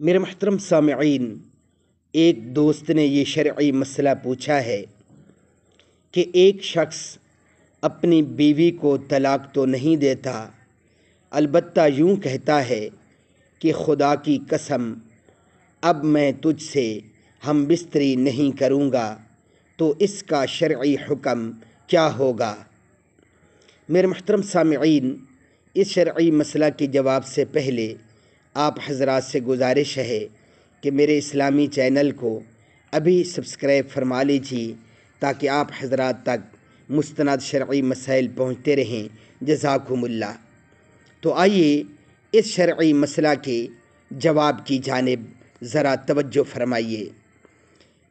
میرے محترم سامعین، ایک دوست نے یہ شرعی مسئلہ پوچھا ہے کہ ایک شخص اپنی بیوی کو طلاق تو نہیں دیتا، البتہ یوں کہتا ہے کہ خدا کی قسم اب میں تجھ سے ہم بستری نہیں کروں گا، تو اس کا شرعی حکم کیا ہوگا؟ میرے محترم سامعین، اس شرعی مسئلہ کے جواب سے پہلے آپ حضرات سے گزارش ہے کہ میرے اسلامی چینل کو ابھی سبسکرائب فرما لیجیے تاکہ آپ حضرات تک مستند شرعی مسائل پہنچتے رہیں۔ جزاکم اللہ۔ تو آئیے اس شرعی مسئلہ کے جواب کی جانب ذرا توجہ فرمائیے۔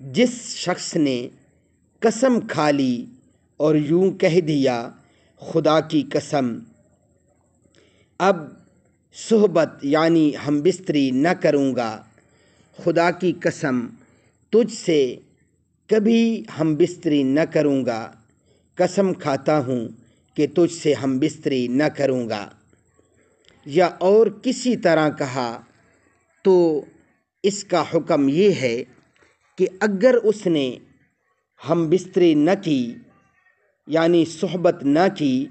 جس شخص نے قسم کھا لی اور یوں کہہ دیا خدا کی قسم اب صحبت یعنی ہم بستری نہ کروں گا، خدا کی قسم تجھ سے کبھی ہم بستری نہ کروں گا، قسم کھاتا ہوں کہ تجھ سے ہم بستری نہ کروں گا، یا اور کسی طرح کہا، تو اس کا حکم یہ ہے کہ اگر اس نے ہم بستری نہ کی یعنی صحبت نہ کی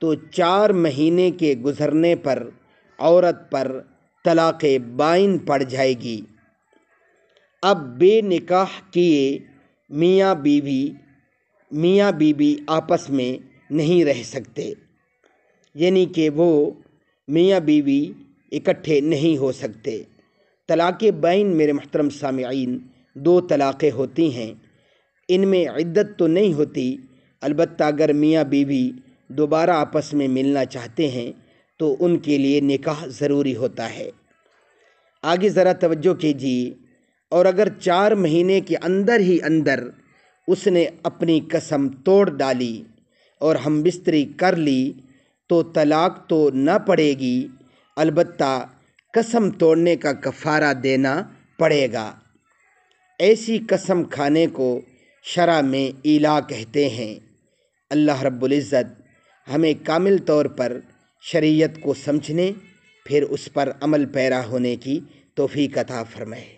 تو 4 مہینے کے گزرنے پر عورت پر طلاق بائن پڑ جائے گی۔ اب بے نکاح کیے میاں بیوی آپس میں نہیں رہ سکتے، یعنی کہ وہ میاں بیوی اکٹھے نہیں ہو سکتے۔ طلاق بائن میرے محترم سامعین 2 طلاقیں ہوتی ہیں، ان میں عدت تو نہیں ہوتی، البتہ اگر میاں بیوی دوبارہ آپس میں ملنا چاہتے ہیں تو ان کے لیے نکاح ضروری ہوتا ہے۔ آگے ذرا توجہ کیجیے، اور اگر 4 مہینے کے اندر ہی اندر اس نے اپنی قسم توڑ ڈالی اور ہم بستری کر لی تو طلاق تو نہ پڑے گی، البتہ قسم توڑنے کا کفارہ دینا پڑے گا۔ ایسی قسم کھانے کو شرع میں ایلا کہتے ہیں۔ اللہ رب العزت ہمیں کامل طور پر شریعت کو سمجھنے پھر اس پر عمل پیرا ہونے کی توفیق عطا فرمائے۔